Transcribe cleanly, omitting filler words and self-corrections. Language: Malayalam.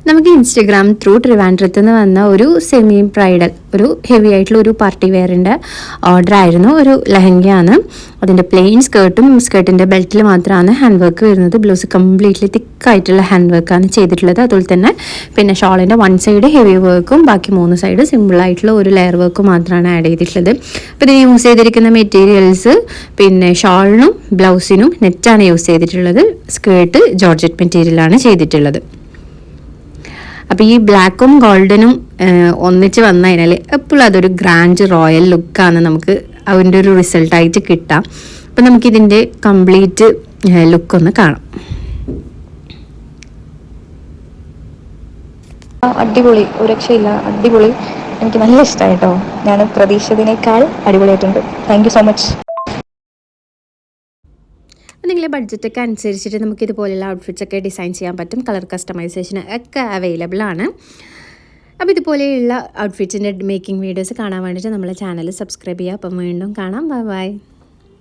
നമുക്ക് ഇൻസ്റ്റഗ്രാം ത്രൂ ട്രിവാൻഡ്രത്ത് നിന്ന് വന്ന ഒരു സെമി ബ്രൈഡൽ ഒരു ഹെവി ആയിട്ടുള്ള ഒരു പാർട്ടി വെയറിൻ്റെ ഓർഡർ ആയിരുന്നു. ഒരു ലെഹങ്കയാണ്. അതിൻ്റെ പ്ലെയിൻ സ്കേർട്ടിൻ്റെ ബെൽറ്റിൽ മാത്രമാണ് ഹാൻഡ് വർക്ക് വരുന്നത്. ബ്ലൗസ് കംപ്ലീറ്റ്ലി തിക്കായിട്ടുള്ള ഹാൻഡ് വർക്കാണ് ചെയ്തിട്ടുള്ളത്. അതുപോലെ തന്നെ പിന്നെ ഷോളിൻ്റെ വൺ സൈഡ് ഹെവി വർക്കും ബാക്കി 3 സൈഡ് സിമ്പിളായിട്ടുള്ള ഒരു ലെയർ വർക്കും മാത്രമാണ് ആഡ് ചെയ്തിട്ടുള്ളത്. അപ്പോൾ ഇത് യൂസ് ചെയ്തിരിക്കുന്ന മെറ്റീരിയൽസ് പിന്നെ ഷോളിനും ബ്ലൗസിനും നെറ്റാണ് യൂസ് ചെയ്തിട്ടുള്ളത്. സ്കേർട്ട് ജോർജറ്റ് മെറ്റീരിയലാണ് ചെയ്തിട്ടുള്ളത്. അപ്പോൾ ഈ ബ്ലാക്കും ഗോൾഡനും ഒന്നിച്ച് വന്നു കഴിഞ്ഞാൽ എപ്പോഴും അതൊരു ഗ്രാൻഡ് റോയൽ ലുക്കാണ് നമുക്ക് അതിൻ്റെ ഒരു റിസൾട്ടായിട്ട് കിട്ടാം. അപ്പം നമുക്കിതിൻ്റെ കംപ്ലീറ്റ് ലുക്കൊന്ന് കാണാം. അടിപൊളി, ഒരു രക്ഷയില്ല, അടിപൊളി. എനിക്ക് നല്ല ഇഷ്ടമായി കേട്ടോ. ഞാൻ പ്രതീക്ഷിച്ചതിനേക്കാൾ അടിപൊളിയായിട്ടുണ്ട്. Thank you so much. നിങ്ങളുടെ ബഡ്ജറ്റൊക്കെ അനുസരിച്ചിട്ട് നമുക്ക് ഇതുപോലെയുള്ള ഔട്ട്ഫിറ്റ്സ് ഒക്കെ ഡിസൈൻ ചെയ്യാൻ പറ്റും. കളർ കസ്റ്റമൈസേഷൻ ഒക്കെ അവൈലബിൾ ആണ്. അപ്പോൾ ഇതുപോലെയുള്ള ഔട്ട്ഫിറ്റ്സിൻ്റെ മേക്കിംഗ് വീഡിയോസ് കാണാൻ വേണ്ടിയിട്ട് നമ്മളെ ചാനൽ സബ്സ്ക്രൈബ് ചെയ്യുക. അപ്പം വീണ്ടും കാണാം. Bye bye.